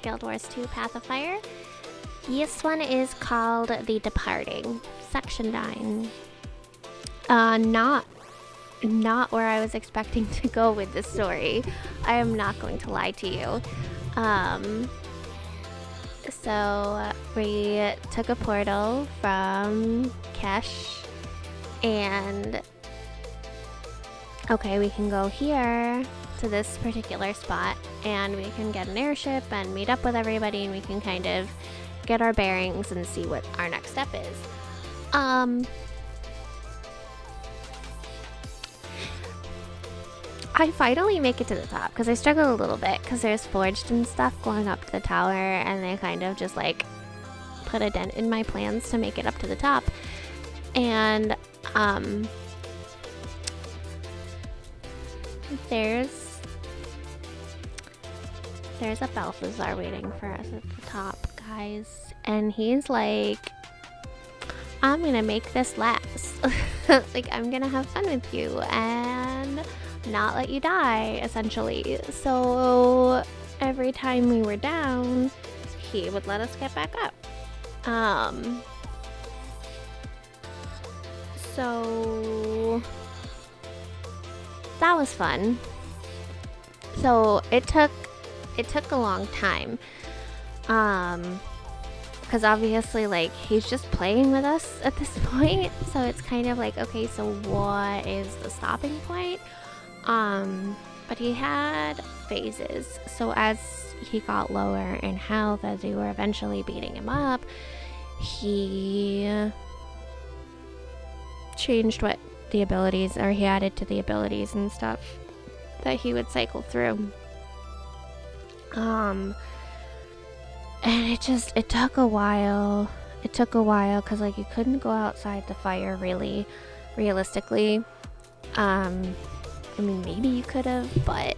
Guild Wars 2 Path of Fire. This one is called The Departing, Section 9. Not where I was expecting to go with this story. I am not going to lie to you. So we took a portal from Kesh, and okay, we can go here to this particular spot, and we can get an airship and meet up with everybody, and we can kind of get our bearings and see what our next step is. I finally make it to the top because I struggled a little bit because there's forged and stuff going up to the tower, and they kind of just like put a dent in my plans to make it up to the top. And there's a Balthazar waiting for us at the top, guys, and he's like, I'm gonna make this last. Like, I'm gonna have fun with you and not let you die, essentially. So every time we were down, he would let us get back up. So that was fun. So it took a long time, because obviously, like, he's just playing with us at this point, so it's kind of like, okay, so what is the stopping point? But he had phases, so as he got lower in health, as we were eventually beating him up, he changed what the abilities, or he added to the abilities and stuff that he would cycle through. And it took a while. It took a while because, like, you couldn't go outside the fire really, realistically. I mean, maybe you could have, but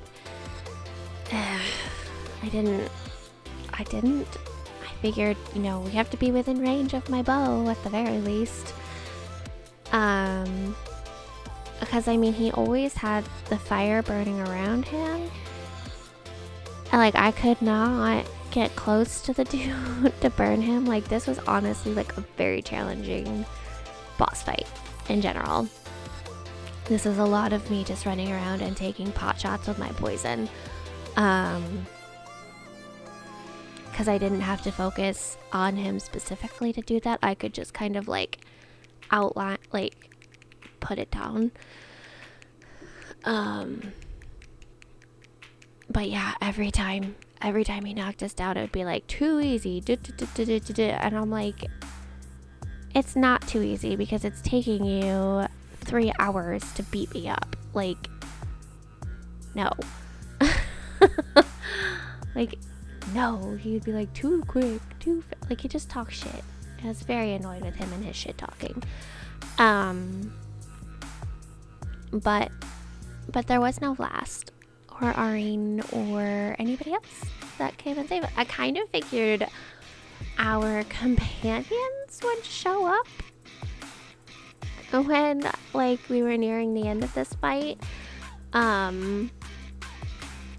I didn't. I figured, you know, we have to be within range of my bow at the very least. Because, I mean, he always had the fire burning around him. And, like, I could not get close to the dude to burn him. Like, this was honestly, like, a very challenging boss fight in general. This is a lot of me just running around and taking pot shots with my poison. Because I didn't have to focus on him specifically to do that. I could just kind of, like, outline, like, put it down. But yeah, every time he knocked us down, it would be like, too easy, and I'm like, it's not too easy because it's taking you 3 hours to beat me up. Like, no. Like, no, he'd be like, too quick, like, he just talks shit. I was very annoyed with him and his shit talking. But there was no Vlast or Arine or anybody else that came and saved it. I kind of figured our companions would show up when, like, we were nearing the end of this fight.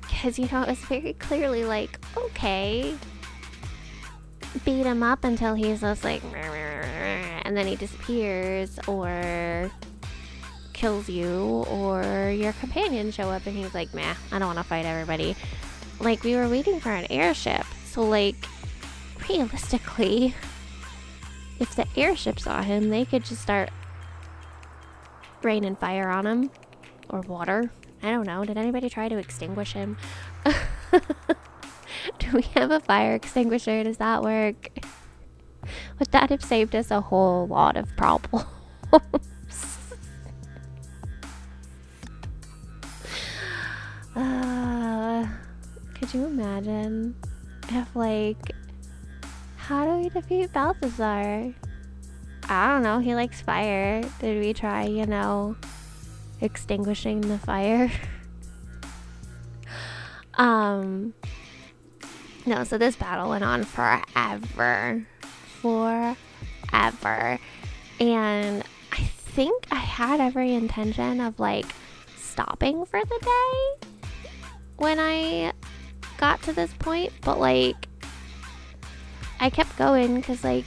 Because, you know, it was very clearly like, okay, beat him up until he's just like, and then he disappears or kills you, or your companions show up and he's like, meh, I don't want to fight everybody. Like, we were waiting for an airship, so, like, realistically, if the airship saw him, they could just start raining fire on him, or water. I don't know. Did anybody try to extinguish him? Do we have a fire extinguisher? Does that work? Would that have saved us a whole lot of problems? Could you imagine if, like, how do we defeat Balthazar? I don't know, he likes fire. Did we try, you know, extinguishing the fire? No, so this battle went on forever. And I think I had every intention of, like, stopping for the day when I got to this point, but, like, I kept going because, like,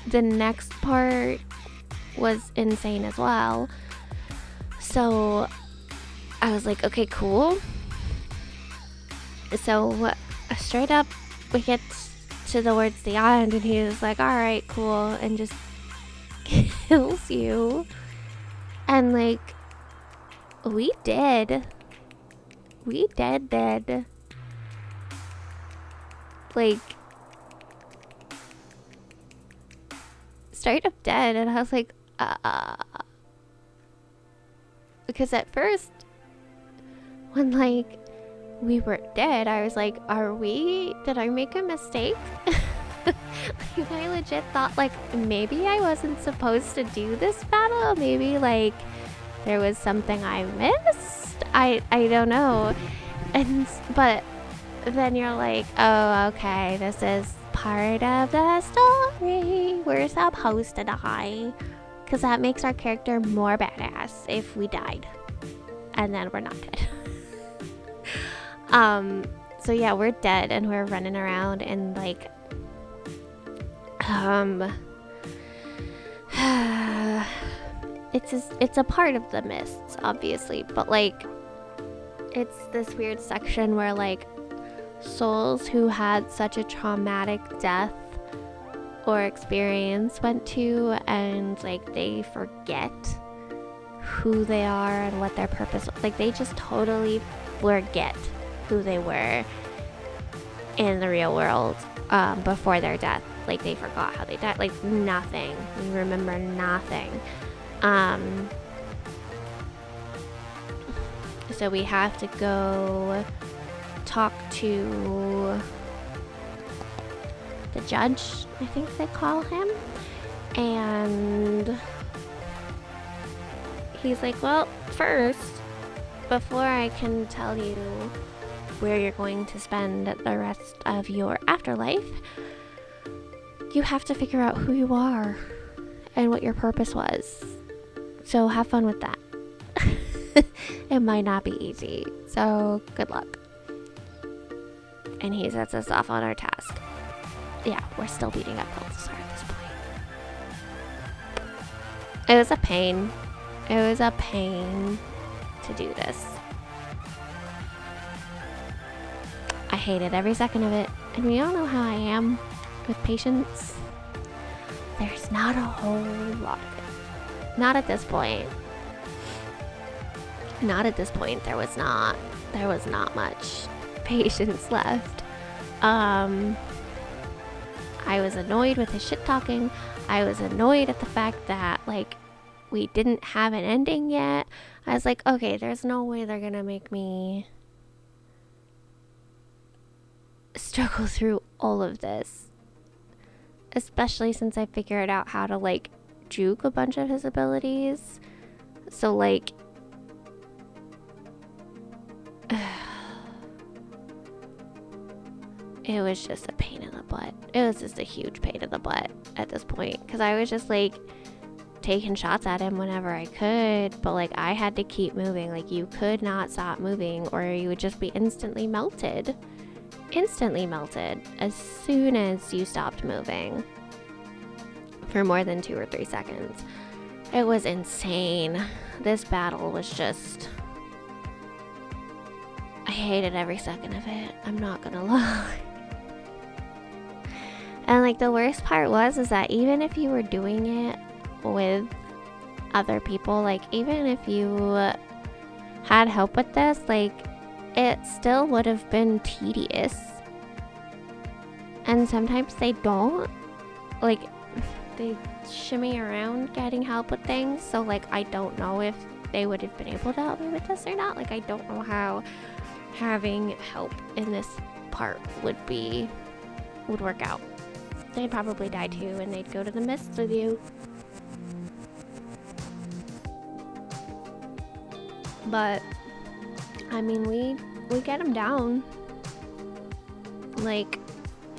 the next part was insane as well. So I was like, okay, cool. So straight up, we get towards the end, and he was like, all right, cool, and just kills you. And, like, we did. Like, straight up dead. And I was like, because at first, when, like, we were dead, I was like, did I make a mistake? Like, I legit thought, like, maybe I wasn't supposed to do this battle. Maybe, like, there was something I missed. I don't know. But then you're like, oh, okay, this is part of the story. We're supposed to die. Because that makes our character more badass if we died. And then we're not dead. So yeah, we're dead and we're running around and, like, it's a part of the mists, obviously, but, like, it's this weird section where, like, souls who had such a traumatic death or experience went to, and, like, they forget who they are and what their purpose was. Like, they just totally forget who they were in the real world before their death. Like, they forgot how they died. Like, nothing. We remember nothing. So we have to go talk to the judge, I think they call him. And he's like, well, first, before I can tell you where you're going to spend the rest of your afterlife, you have to figure out who you are and what your purpose was. So have fun with that. It might not be easy, so good luck. And he sets us off on our task. Yeah, we're still beating up Balthasar at this point. It was a pain. It was a pain to do this. I hated every second of it, and we all know how I am with patience. There's not a whole lot of it. Not at this point. Not at this point. There was not much patience left. I was annoyed with his shit talking. I was annoyed at the fact that, like, we didn't have an ending yet. I was like, okay, there's no way they're gonna make me struggle through all of this. Especially since I figured out how to, like, juke a bunch of his abilities. So, like, it was just a pain in the butt. It was just a huge pain in the butt at this point. Because I was just, like, taking shots at him whenever I could. But, like, I had to keep moving. Like, you could not stop moving or you would just be instantly melted. Instantly melted as soon as you stopped moving. For more than 2 or 3 seconds. It was insane. This battle was just... I hated every second of it. I'm not gonna lie. And, like, the worst part is that even if you were doing it with other people, like, even if you had help with this, like, it still would have been tedious. And sometimes they don't. Like, they shimmy around getting help with things. So, like, I don't know if they would have been able to help me with this or not. Like, I don't know how having help in this part would work out. They'd probably die too, and they'd go to the mists with you. But I mean, we get him down. Like,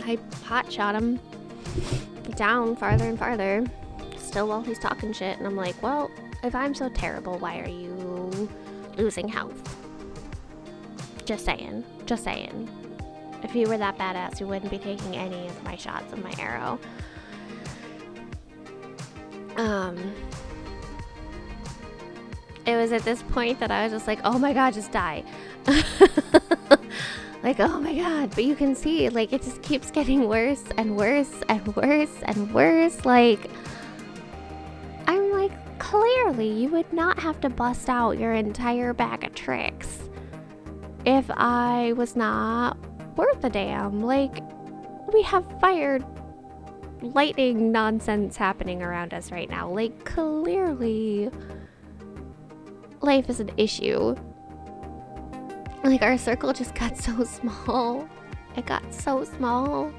I hot shot him down farther and farther, still while he's talking shit, and I'm like, well, if I'm so terrible, why are you losing health? Just saying. If he were that badass, he wouldn't be taking any of my shots of my arrow. It was at this point that I was just like, oh my god, just die. Like, oh my god. But you can see, like, it just keeps getting worse and worse and worse and worse. Like, I'm like, clearly you would not have to bust out your entire bag of tricks if I was not worth a damn. Like, we have fire, lightning nonsense happening around us right now. Like, clearly life is an issue. Like, our circle just got so small. It got so small.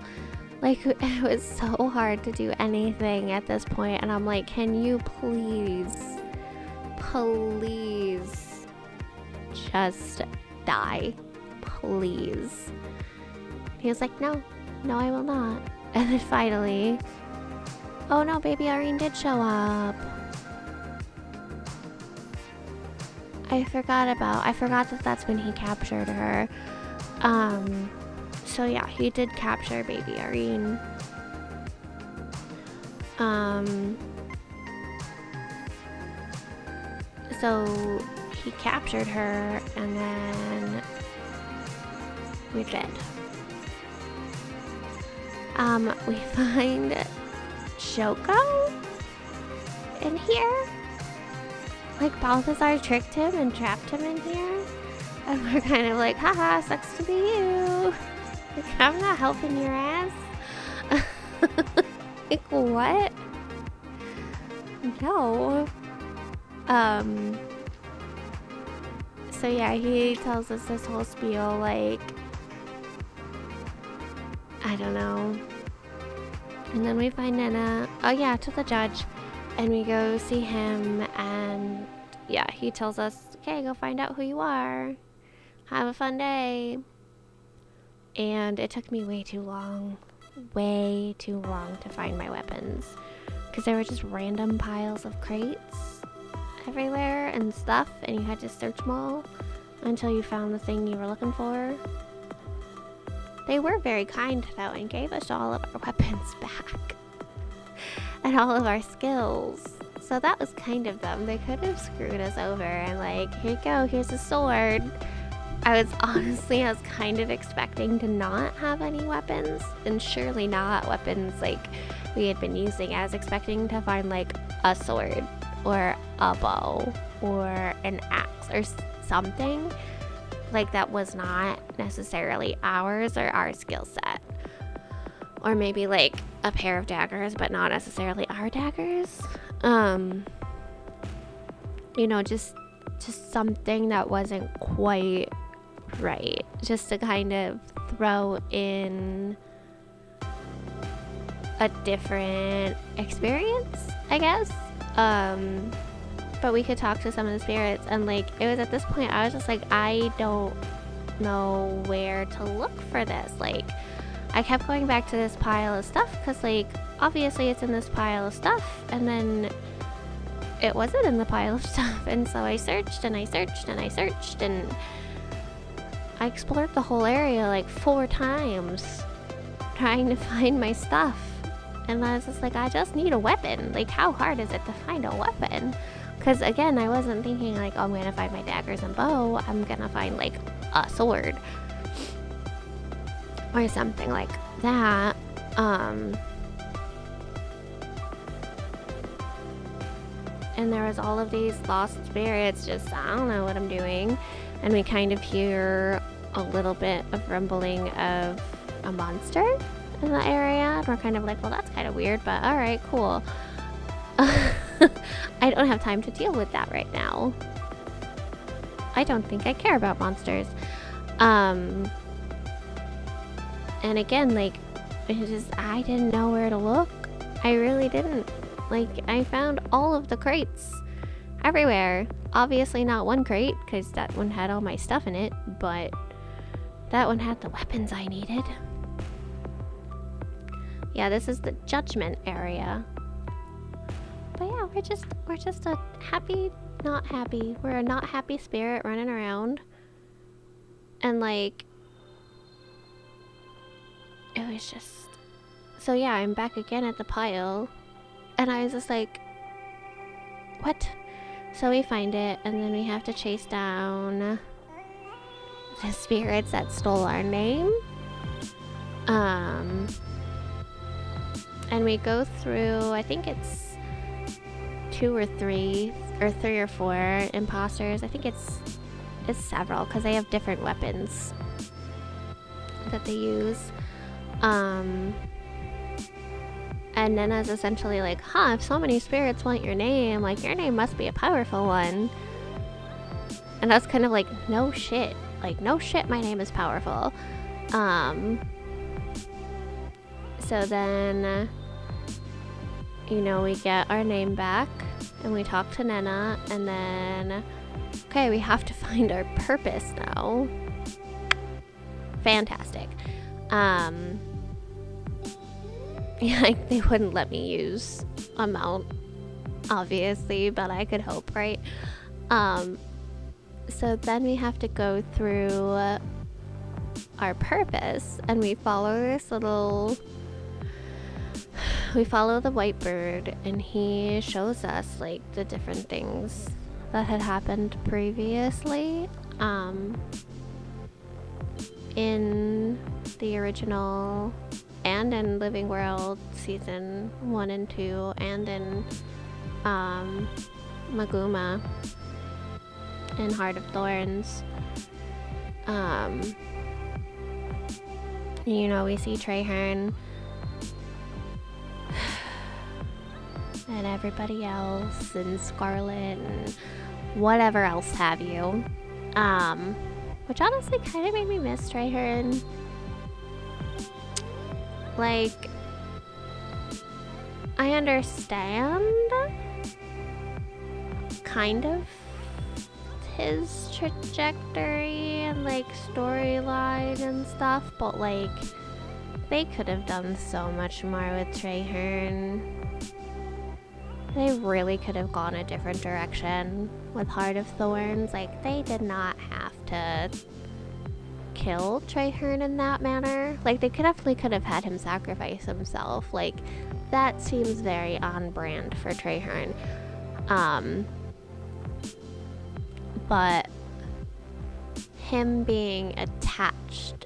Like, it was so hard to do anything at this point. And I'm like, can you please just die? Please. He was like, no, I will not. And then finally, oh no, baby Irene did show up. I forgot that that's when he captured her. So yeah, he did capture baby Irene. So he captured her, and then we're dead. We find Shoko in here. Like, Balthazar tricked him and trapped him in here. And we're kind of like, haha, sucks to be you. Like, I'm not helping your ass. Like, what? No. So yeah, he tells us this whole spiel, like, I don't know. And then we find Nana, oh yeah, to the judge. And we go see him, and yeah, he tells us, okay, go find out who you are. Have a fun day. And it took me way too long to find my weapons. Because there were just random piles of crates everywhere and stuff, and you had to search them all until you found the thing you were looking for. They were very kind, though, and gave us all of our weapons back. And all of our skills. So that was kind of them. They could have screwed us over and like, here you go, here's a sword. I was kind of expecting to not have any weapons, and surely not weapons like we had been using. I was expecting to find like a sword or a bow or an axe or something like that was not necessarily ours or our skill set. Or maybe like a pair of daggers, but not necessarily our daggers. You know, just something that wasn't quite right. Just to kind of throw in a different experience, I guess. But we could talk to some of the spirits, and like, it was at this point I was just like, I don't know where to look for this. Like, I kept going back to this pile of stuff because, like, obviously it's in this pile of stuff, and then it wasn't in the pile of stuff. And so I searched and I searched and I searched, and I explored the whole area like 4 times trying to find my stuff. And I was just like, I just need a weapon. Like, how hard is it to find a weapon? Because again, I wasn't thinking like, oh, I'm gonna find my daggers and bow. I'm gonna find like a sword or something like that. And there was all of these lost spirits just, I don't know what I'm doing. And we kind of hear a little bit of rumbling of a monster in the area. And we're kind of like, well, that's kind of weird, but all right, cool. I don't have time to deal with that right now. I don't think I care about monsters. And again, like, I didn't know where to look. I really didn't. Like, I found all of the crates everywhere. Obviously not one crate, because that one had all my stuff in it, but that one had the weapons I needed. Yeah, this is the judgment area. But yeah, we're just a happy, not happy. We're a not happy spirit running around. And like, it was just... So yeah, I'm back again at the pile. And I was just like, what? So we find it, and then we have to chase down the spirits that stole our name. And we go through, I think it's 2 or 3, or 3 or 4 imposters. I think it's several, because they have different weapons that they use. And Nena's essentially like, if so many spirits want your name, like, your name must be a powerful one. And I was kind of like, no shit. Like, no shit, my name is powerful. So then, we get our name back, and we talk to Nena, and then, okay, we have to find our purpose now. Fantastic. Yeah, they wouldn't let me use a mount, obviously, but I could hope, right? So then we have to go through our purpose, and we follow the white bird, and he shows us like the different things that had happened previously in the original and in Living World season 1 and 2, and in Maguma in Heart of Thorns. We see Traherne and everybody else, and Scarlet, and whatever else have you. Which honestly kind of made me miss Traherne. Like, I understand kind of his trajectory and like storyline and stuff, but like they could have done so much more with Traherne. They really could have gone a different direction with Heart of Thorns. Like, they did not have to kill Traherne in that manner. Like, they definitely could have had him sacrifice himself. Like, that seems very on brand for Traherne. But him being attached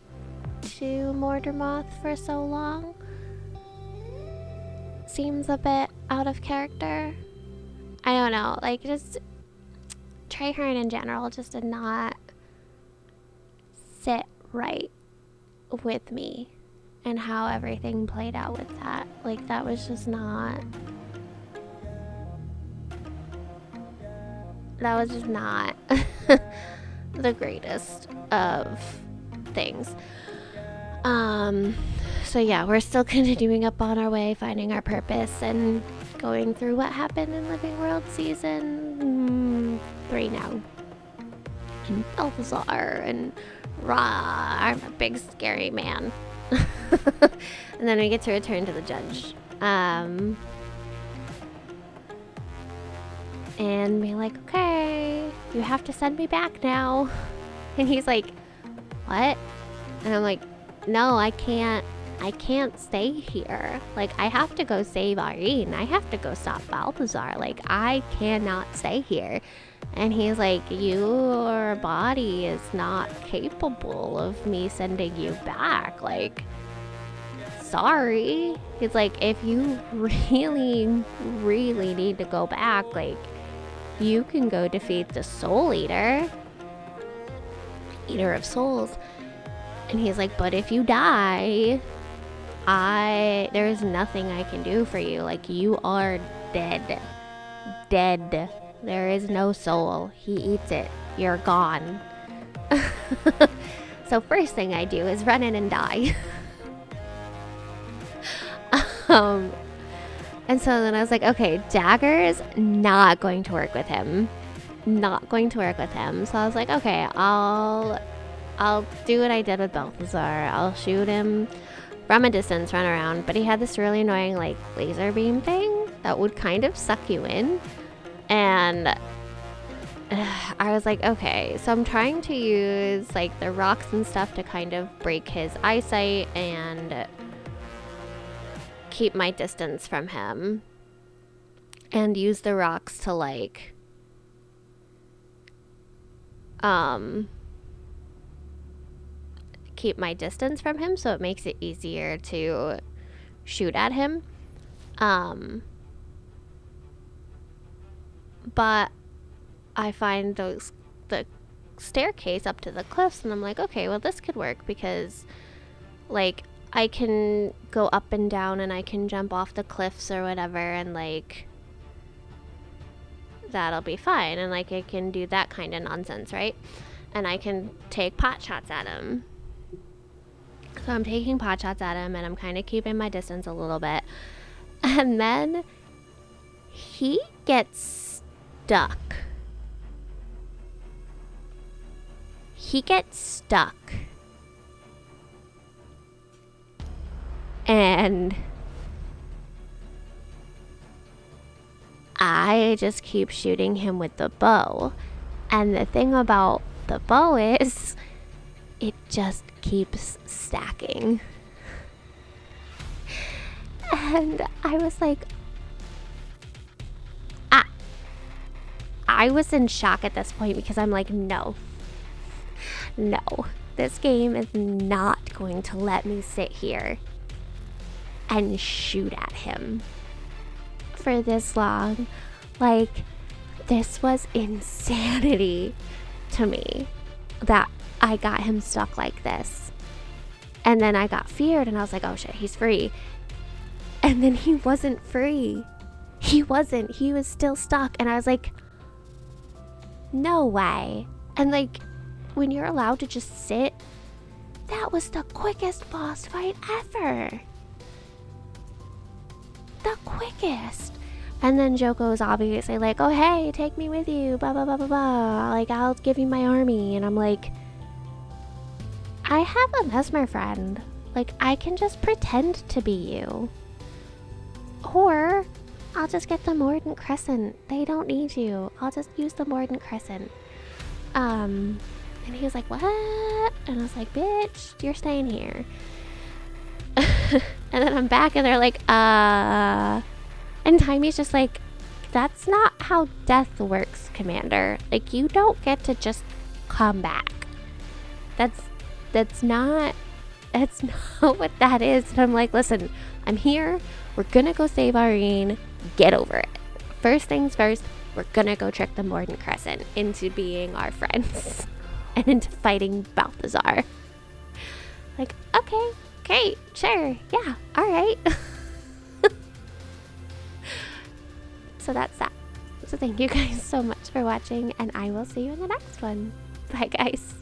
to Mordermoth for so long seems a bit out of character. I don't know, like, just Traherne in general just did not sit right with me, and how everything played out with that. Like, that was just not the greatest of things. So yeah, we're still continuing up on our way, finding our purpose, and going through what happened in Living World season 3 now. And Balthazar, and I'm a big scary man. And then we get to return to the judge. And be like, okay, you have to send me back now. And he's like, what? And I'm like, no, I can't stay here. Like, I have to go save Irene. I have to go stop Balthazar. Like, I cannot stay here. And he's like, your body is not capable of me sending you back. Like, sorry. He's like, if you really, really need to go back, like, you can go defeat the Soul Eater of Souls. And he's like, but if you die, there is nothing I can do for you. Like, you are dead. Dead. There is no soul. He eats it. You're gone. So first thing I do is run in and die. And so then I was like, okay, daggers, not going to work with him. Not going to work with him. So I was like, okay, I'll do what I did with Balthazar. I'll shoot him from a distance, run around. But he had this really annoying, like, laser beam thing that would kind of suck you in. And I was like, okay, so I'm trying to use like the rocks and stuff to kind of break his eyesight and keep my distance from him, and use the rocks to like keep my distance from him, so it makes it easier to shoot at him. But I find the staircase up to the cliffs, and I'm like, okay, well, this could work because like I can go up and down and I can jump off the cliffs or whatever, and like that'll be fine, and like I can do that kind of nonsense, right? And I can take pot shots at him. So I'm taking pot shots at him, and I'm kind of keeping my distance a little bit, and then he gets stuck. And I just keep shooting him with the bow. And the thing about the bow is it just keeps stacking. And I was like, I was in shock at this point, because I'm like, no, this game is not going to let me sit here and shoot at him for this long. Like, this was insanity to me that I got him stuck like this. And then I got feared, and I was like, oh shit, he's free. And then he wasn't free. He was still stuck. And I was like, no way. And like, when you're allowed to just sit, that was the quickest boss fight ever. The quickest. And then Joko's obviously like, oh hey, take me with you, blah blah blah blah blah, like I'll give you my army. And I'm like, I have a Mesmer friend, like I can just pretend to be you, or I'll just get the Mordant Crescent. They don't need you. I'll just use the Mordant Crescent. And he was like, what? And I was like, bitch, you're staying here. And then I'm back, and they're like, and Timey's just like, that's not how death works, Commander. Like, you don't get to just come back. That's not what that is. And I'm like, listen, I'm here. We're gonna go save Irene. Get over it. First things first, we're gonna go trick the Mordant Crescent into being our friends and into fighting Balthazar. Like, okay, great, sure, yeah, alright. So that's that. So thank you guys so much for watching, and I will see you in the next one. Bye, guys.